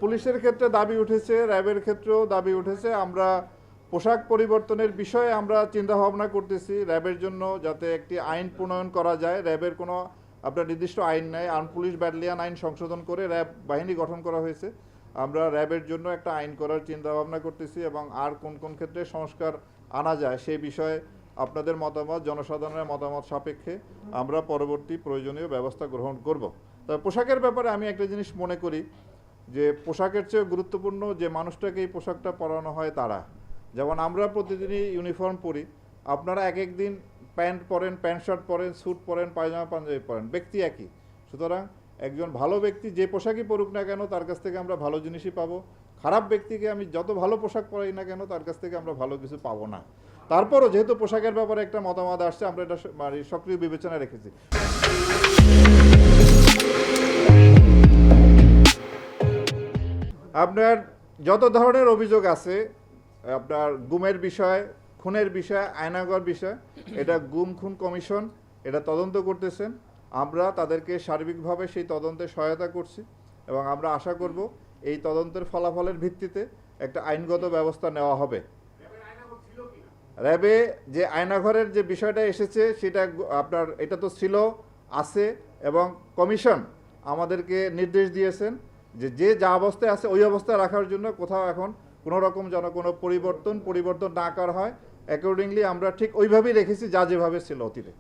পুলিশের ক্ষেত্রে দাবি উঠেছে, র্যাবের ক্ষেত্রেও দাবি উঠেছে। আমরা পোশাক পরিবর্তনের বিষয়ে আমরা চিন্তা ভাবনা করতেছি র্যাবের জন্য, যাতে একটি আইন প্রণয়ন করা যায়। র্যাবের কোনো আপনার নির্দিষ্ট আইন নেই, আর্ম পুলিশ ব্যাটালিয়ান আইন সংশোধন করে র্যাব বাহিনী গঠন করা হয়েছে। আমরা র্যাবের জন্য একটা আইন করার চিন্তা ভাবনা করতেছি, এবং আর কোন কোন ক্ষেত্রে সংস্কার আনা যায় সেই বিষয়ে আপনাদের মতামত, জনসাধারণের মতামত সাপেক্ষে আমরা পরবর্তী প্রয়োজনীয় ব্যবস্থা গ্রহণ করব। তবে পোশাকের ব্যাপারে আমি একটা জিনিস মনে করি যে পোশাকের চেয়ে গুরুত্বপূর্ণ যে মানুষটাকে এই পোশাকটা পরানো হয় তারা। যেমন আমরা প্রতিদিনই ইউনিফর্ম পরি, আপনারা এক এক দিন প্যান্ট পরেন, প্যান্ট শার্ট পরেন, স্যুট পরেন, পায়জামা পাঞ্জাবি পরেন, ব্যক্তি একই। সুতরাং একজন ভালো ব্যক্তি যে পোশাকই পরুক না কেন তার কাছ থেকে আমরা ভালো জিনিসই পাবো। খারাপ ব্যক্তিকে আমি যত ভালো পোশাক পরাই না কেন তার কাছ থেকে আমরা ভালো কিছু পাবো না। তারপরও যেহেতু পোশাকের ব্যাপারে একটা মতামত আসছে, আমরা এটা সক্রিয় বিবেচনায় রেখেছি। আপনার যত ধরনের অভিযোগ আছে, আপনার গুমের বিষয়, খুনের বিষয়, আয়নাঘর বিষয়, এটা গুম খুন কমিশন এটা তদন্ত করতেছেন। আমরা তাদেরকে সার্বিকভাবে সেই তদন্তে সহায়তা করছি, এবং আমরা আশা করব এই তদন্তের ফলাফলের ভিত্তিতে একটা আইনগত ব্যবস্থা নেওয়া হবে। র্যাবে যে আয়নাঘরের যে বিষয়টা এসেছে সেটা আপনার এটা তো ছিল, আছে, এবং কমিশন আমাদেরকে নির্দেশ দিয়েছেন যে যে যা অবস্থায় আছে ওই অবস্থায় রাখার জন্য। কোথাও এখন কোনো রকম যেন কোনো পরিবর্তন না করা হয়, অ্যাকর্ডিংলি আমরা ঠিক ওইভাবেই রেখেছি যা যেভাবে ছিল অতীতে।